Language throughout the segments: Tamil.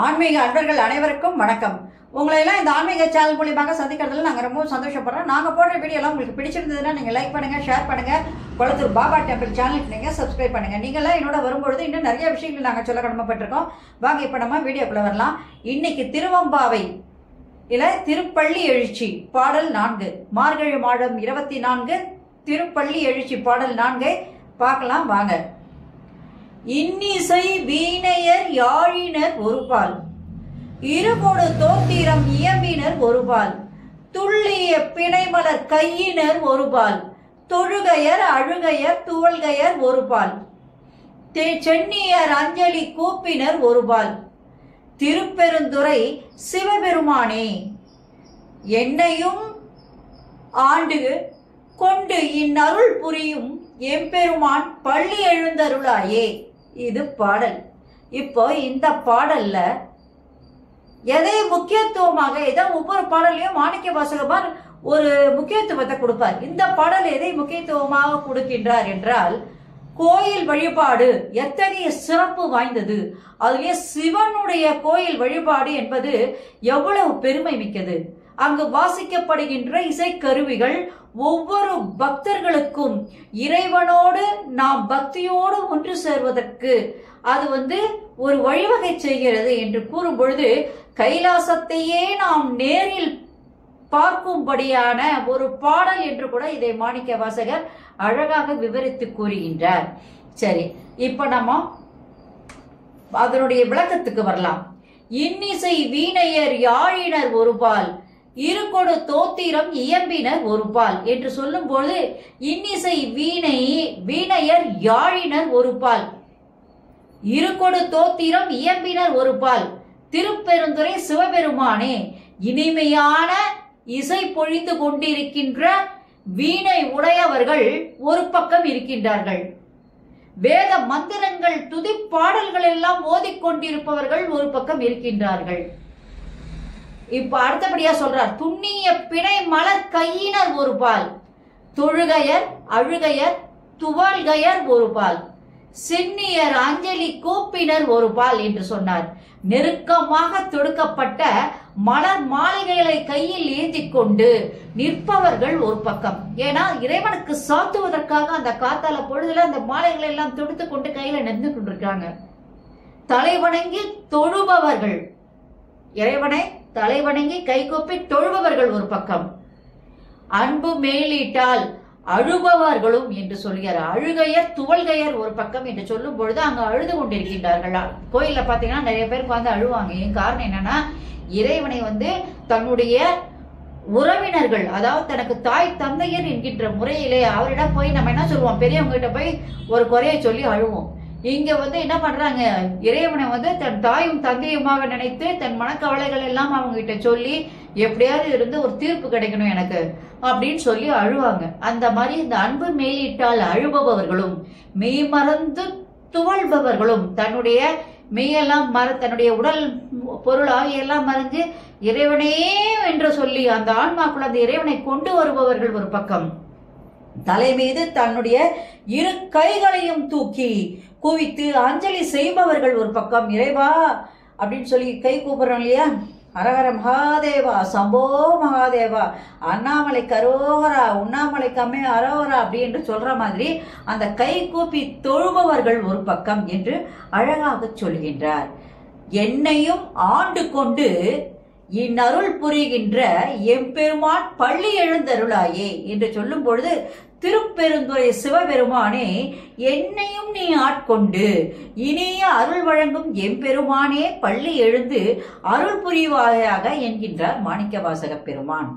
ஆன்மீக அன்பர்கள் அனைவருக்கும் வணக்கம். உங்களை எல்லாம் இந்த ஆன்மீக சேனல் மூலியமாக சந்திக்கிறதுல நாங்கள் ரொம்ப சந்தோஷப்படுறோம். நாங்கள் போடுற வீடியோலாம் உங்களுக்கு பிடிச்சிருந்ததுன்னா நீங்கள் லைக் பண்ணுங்கள், ஷேர் பண்ணுங்கள். குளத்தூர் பாபா டெம்பிள் சேனலுக்கு நீங்கள் சப்ஸ்கிரைப் பண்ணுங்கள். நீங்களாம் என்னோட வரும்பொழுது இன்னும் நிறைய விஷயங்கள் நாங்கள் சொல்ல கடமைப்பட்டிருக்கோம். வாங்க இப்போ நம்ம வீடியோக்குள்ளே வரலாம். இன்னைக்கு திருவம்பாவை திருப்பள்ளி எழுச்சி பாடல் 4, மார்கழி மாதம் 24 திருப்பள்ளி எழுச்சி பாடல் 4 பார்க்கலாம் வாங்க. இன்னிசை வீணையர் யாழினர் ஒருபால், இருகொடு தோத்திரம் இயம்பினர் ஒருபால், துள்ளிய பிணைமலர் கையினர் ஒருபால், தொழுகையர் அழுகையர் துவல்கையர் ஒருபால், சென்னியர் அஞ்சலி கூப்பினர் ஒருபால், திருப்பெருந்துறை சிவபெருமானே என்னையும் ஆண்டு கொண்டு இந்நருள் புரியும் எம்பெருமான் பள்ளி எழுந்தருளாயே. இது பாடல். இப்போ இந்த பாடல்ல எதை முக்கியத்துவமாக ஒவ்வொரு பாடலையும் மாணிக்க வாசகர் ஒரு முக்கியத்துவத்தை கொடுப்பார். இந்த பாடல் எதை முக்கியத்துவமாக கொடுக்கின்றார் என்றால், கோயில் வழிபாடு எத்தகைய சிறப்பு வாய்ந்தது, அதுவே சிவனுடைய கோயில் வழிபாடு என்பது எவ்வளவு பெருமை மிக்கது. அங்கு வாசிக்கப்படுகின்ற இசைக்கருவிகள் ஒவ்வொரு பக்தர்களுக்கும் இறைவனோடு நாம் பக்தியோடு ஒன்று சேர்வதற்கு அது ஒரு வழிவகை செய்கிறது என்று கூறும் பொழுது, கைலாசத்தையே நாம் நேரில் பார்க்கும்படியான ஒரு பாடல் என்று கூட இதை மாணிக்க வாசகர் அழகாக விவரித்து கூறுகின்றார். சரி, இப்ப நம்ம அதனுடைய விளக்கத்துக்கு வரலாம். இன்னிசை வீணையர் யாழினர் ஒருபால், இருகொடு தோத்திரம் இயம்பினர் ஒருபால் என்று சொல்லும் பொழுது, இன்னிசை வீணையர் யாழினர் ஒருபால், இருகொடு தோத்திரம் இயம்பினர் ஒருபால், திருப்பெருந்துறை சிவபெருமானே இனிமையான இசை பொழிந்து கொண்டிருக்கின்ற வீணை உடையவர்கள் ஒரு பக்கம் இருக்கின்றார்கள். வேத மந்திரங்கள் துதி பாடல்கள் எல்லாம் ஓதிக்கொண்டிருப்பவர்கள் ஒரு பக்கம் இருக்கின்றார்கள். இப்ப அடுத்தபடியா சொல்றார், துண்ணிய பிணை மலர் கையினர் ஒருபால், தொழுகையர் அழுகையர் துவல்கையர் ஒருபால், சென்னியர் அஞ்சலி கூப்பினர் ஒருபால் என்று சொன்னார். நெருக்கமாக தொடுக்கப்பட்ட மலர் மாளிகைகளை கையில் ஏந்தி கொண்டு நிற்பவர்கள் ஒரு பக்கம். ஏன்னா இறைவனுக்கு சாத்துவதற்காக அந்த காத்தால பொழுதுல அந்த மாலைகளை எல்லாம் தொடுத்து கொண்டு கையில நின்று கொண்டிருக்காங்க. தலைவணங்கி தொழுபவர்கள், இறைவனை தலைவணங்கி கைகொப்பி தொழுபவர்கள் ஒரு பக்கம். அன்பு மேலிட்டால் அழுபவர்களும் என்று சொல்கிறார். அழுகையர் துவல்கையர் ஒரு பக்கம் என்று சொல்லும் பொழுது அங்க அழுது கொண்டிருக்கின்றார்கள். கோயில்ல பாத்தீங்கன்னா நிறைய பேருக்கு அழுவாங்க. ஏன் காரணம் என்னன்னா, இறைவனை தன்னுடைய உறவினர்கள், அதாவது தனக்கு தாய் தந்தையர் என்கின்ற முறையிலே அவரிடம் போய் நம்ம என்ன சொல்லுவோம், பெரியவங்க கிட்ட போய் ஒரு குறையை சொல்லி அழுவோம். இங்க என்ன பண்றாங்க, இறைவனை தன் தாயும் தந்தையுமாக நினைத்து தன் மனக்கவலைகள் எல்லாம் அவங்க கிட்ட சொல்லி எப்படியாவது இருந்து ஒரு தீர்ப்பு கிடைக்கணும் எனக்கு அப்படின்னு சொல்லி அழுவாங்க. அந்த மாதிரி இந்த அன்பு மேலிட்டால் அழுபவர்களும் மெய் மறந்து துவள்பவர்களும், தன்னுடைய மெய்யெல்லாம் தன்னுடைய உடல் பொருள் ஆகியெல்லாம் மறைஞ்சு இறைவனே என்று சொல்லி அந்த ஆன்மாக்குள் அந்த இறைவனை கொண்டு வருபவர்கள் ஒரு பக்கம். தலை மீது தன்னுடைய இரு கைகளையும் தூக்கி குவித்து அஞ்சலி செய்பவர்கள் ஒரு பக்கம். இறைவா அப்படின்னு சொல்லி கை கூப்பிடுறோம் இல்லையா, ஹரஹர மகாதேவா, சம்போ மகாதேவா, அண்ணாமலை கரோகரா, உண்ணாமலை கம்மே அரோகரா அப்படி என்று சொல்ற மாதிரி அந்த கை கூப்பி தொழுபவர்கள் ஒரு பக்கம் என்று அழகாக சொல்கின்றார். என்னையும் ஆண்டு கொண்டு இந்நருள் புரிகின்ற எம்பெருமான் பள்ளி எழுந்தருளாயே என்று சொல்லும் பொழுது, திருப்பெருந்துறை சிவபெருமானே என்னையும் நீ ஆட்கொண்டு இனிய அருள் வழங்கும் எம்பெருமானே பள்ளி எழுந்து அருள் புரிவாயாக என்கின்றார் மாணிக்க வாசக பெருமான்.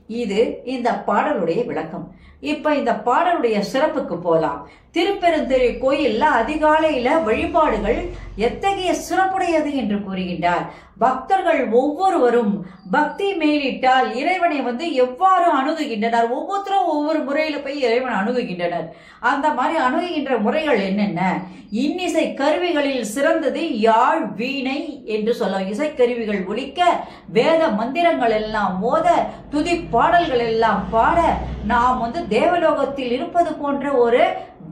இது இந்த பாடலுடைய விளக்கம். இப்ப இந்த பாடலுடைய சிறப்புக்கு போலாம். திருப்பெருந்துறை கோயில்ல அதிகாலையில வழிபாடுகள் எத்தகைய சிறப்புடையது என்று கூறுகின்றார். பக்தர்கள் ஒவ்வொருவரும் பக்தி மேலிட்டால் இறைவனை எவ்வாறு அணுகுகின்றனர், ஒவ்வொருத்தரும் ஒவ்வொரு முறையில போய் இறைவனை அணுகுகின்றனர். அந்த மாதிரி அணுகுகின்ற முறைகள் என்னென்ன? இன்னிசை கருவிகளில் சிறந்தது யாழ் வீணை என்று சொல்ல, இசைக்கருவிகள் ஒலிக்க, வேத மந்திரங்கள் எல்லாம் ஓத, துதி பாடல்கள் எல்லாம் பாட, நாம் தேவலோகத்தில் இருப்பது போன்ற ஒரு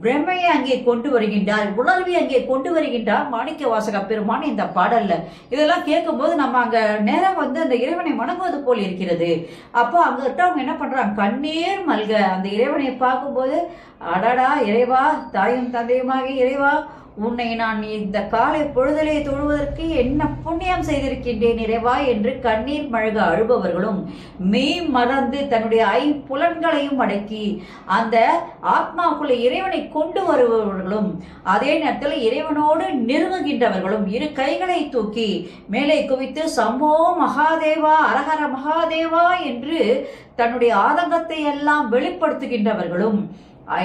பிரம்மையை அங்கே கொண்டு வருகின்றார், உணர்வை அங்கே கொண்டு வருகின்றார் மாணிக்கவாசக பெருமான் இந்த பாடல்ல. இதெல்லாம் கேட்கும்போது நம்ம அங்க நேரம் அந்த இறைவனை வணங்குவது போல் இருக்கிறது. அப்போ அங்க இருக்கவங்க என்ன பண்றாங்க, கண்ணீர் மல்க அந்த இறைவனை பார்க்கும்போது, அடடா இறைவா, தாயும் தந்தையுமாக இறைவா, உன்னை நான் இந்த காலை பொழுதலை தொழுவதற்கு என்ன புண்ணியம் செய்திருக்கின்றேன் இறைவா என்று கண்ணீர் மல்க அழுபவர்களும், மெய் மறந்து தன்னுடைய ஐம்புலன்களையும் அடக்கி அந்த ஆத்மாவுக்குள்ள இறைவனை கொண்டு வருபவர்களும், அதே நேரத்தில் இறைவனோடு நெருங்குகின்றவர்களும் இரு கைகளை தூக்கி மேலே குவித்து சம்போ மகாதேவா அரஹர மகாதேவா என்று தன்னுடைய ஆதங்கத்தை எல்லாம் வெளிப்படுத்துகின்றவர்களும்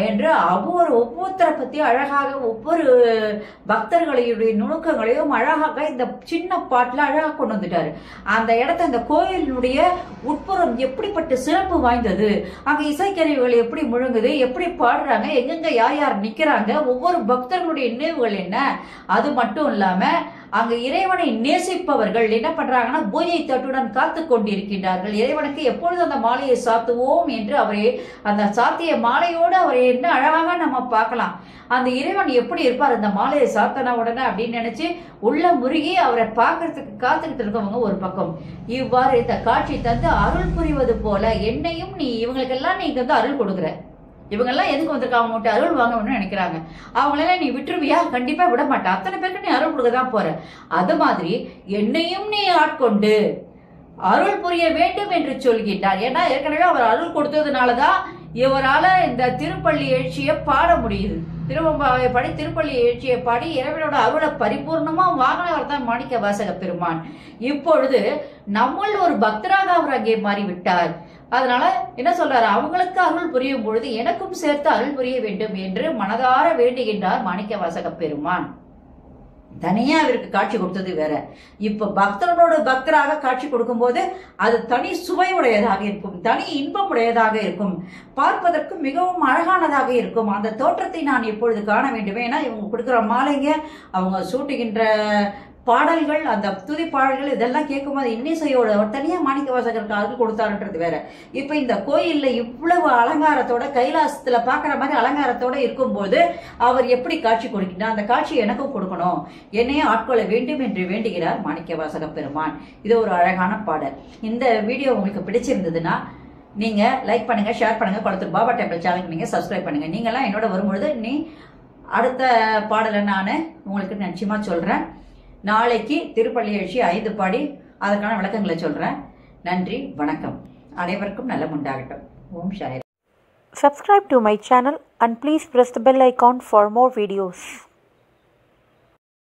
என்று ஒவ்வொருத்தரை பத்தி அழகாக ஒவ்வொரு பக்தர்களுடைய நுணுக்கங்களையும் அழகாக இந்த சின்ன பாட்டுல அழகாக கொண்டு வந்துட்டாரு. அந்த இடத்த அந்த கோயிலினுடைய உட்புறம் எப்படிப்பட்ட சிறப்பு வாய்ந்தது, அங்க இசைக்கருவிகள் எப்படி முழங்குது, எப்படி பாடுறாங்க, எங்கெங்க யார் யார் நிக்கிறாங்க, ஒவ்வொரு பக்தர்களுடைய நினைவுகள் என்ன, அது மட்டும் இல்லாம அங்க இறைவனை நேசிப்பவர்கள் என்ன பண்றாங்கன்னா பூஜை தட்டுடன் காத்து கொண்டிருக்கின்றார்கள். இறைவனுக்கு எப்பொழுது அந்த மாலையை சாத்துவோம் என்று அவரே அந்த சாத்திய மாலையோடு அவரை என்ன அழகாக நம்ம பார்க்கலாம். அந்த இறைவன் எப்படி இருப்பார் அந்த மாலையை சாத்தன உடனே அப்படின்னு நினைச்சு உள்ள முருகி அவரை பார்க்கறதுக்கு காத்துக்கிட்டு இருக்கவங்க ஒரு பக்கம். இவ்வாறு இந்த காட்சி தந்து அருள் புரிவது போல என்னையும் நீ இவங்களுக்கெல்லாம் நீ வந்து அருள் கொடுக்குற, இவங்கெல்லாம் எதுக்கு வந்திருக்காங்க, அவங்கள்ட்ட அருள் வாங்கணும்னு நினைக்கிறாங்க, அவங்களெல்லாம் நீ விட்டுருவியா, கண்டிப்பா விட மாட்டா, அத்தனை பேருக்கு நீ அருள் கொடுக்கதான் போற, அது மாதிரி என்னையும் நீ ஆட்கொண்டு அருள் புரிய வேண்டும் என்று சொல்கின்றார். ஏன்னா ஏற்கனவே அவர் அருள் கொடுத்ததுனாலதான் இவரால இந்த திருப்பள்ளி எழுச்சியை பாட முடியுது. திருவம்பாவை பாடி திருப்பள்ளி எழுச்சியை பாடி இறைவனோட அருளை பரிபூர்ணமா வாங்கினவர் தான் மாணிக்கவாசக பெருமான். இப்பொழுது நம்மள் ஒரு பக்தராக அவர் அங்கே மாறிவிட்டார். அதனால என்ன சொல்றாரு, அவங்களுக்கு அருள் புரியும் பொழுது எனக்கும் சேர்த்து அருள் புரிய வேண்டும் என்று மனதார வேண்டுகின்றார் மாணிக்கவாசக பெருமான். தனியா அவருக்கு காட்சி கொடுத்தது வேற, இப்ப பக்தனோட பக்தராக காட்சி கொடுக்கும் போது அது தனி சுவை உடையதாக இருக்கும், தனி இன்பம் உடையதாக இருக்கும், பார்ப்பதற்கு மிகவும் அழகானதாக இருக்கும். அந்த தோற்றத்தை நான் இப்பொழுது காண வேண்டும். ஏன்னா இவங்க கொடுக்குற மாலைங்க, அவங்க சூட்டுகின்ற பாடல்கள், அந்த துதி பாடல்கள் இதெல்லாம் கேட்கும்போது இன்னிசையோட தனியா மாணிக்கவாசகருக்கு அருள் கொடுத்தாருன்றது வேற. இப்ப இந்த கோயில்ல இவ்வளவு அலங்காரத்தோட கைலாசத்துல பாக்குற மாதிரி அலங்காரத்தோட இருக்கும்போது அவர் எப்படி காட்சி கொடுக்கின்றார், அந்த காட்சி எனக்கும் கொடுக்கணும், என்னையும் ஆட்கொள்ள வேண்டும் என்று வேண்டுகிறார் மாணிக்கவாசக பெருமான். இது ஒரு அழகான பாடல். இந்த வீடியோ உங்களுக்கு பிடிச்சிருந்ததுன்னா நீங்க லைக் பண்ணுங்க, ஷேர் பண்ணுங்க, குளத்தூர் பாபா டெம்பிள் சேனலுக்கு நீங்க சப்ஸ்கிரைப் பண்ணுங்க. நீங்கெல்லாம் என்னோட வரும்பொழுது அடுத்த பாடலை நான் உங்களுக்கு நிச்சயமா சொல்றேன். நாளைக்கு திருப்பள்ளி எழுச்சி 5 பாடி அதற்கான விளக்கங்களை சொல்றேன். நன்றி, வணக்கம். அனைவருக்கும் நல்ல உண்டாகட்டும். ஓம் Sai. Subscribe to my channel and please press the bell icon for more videos.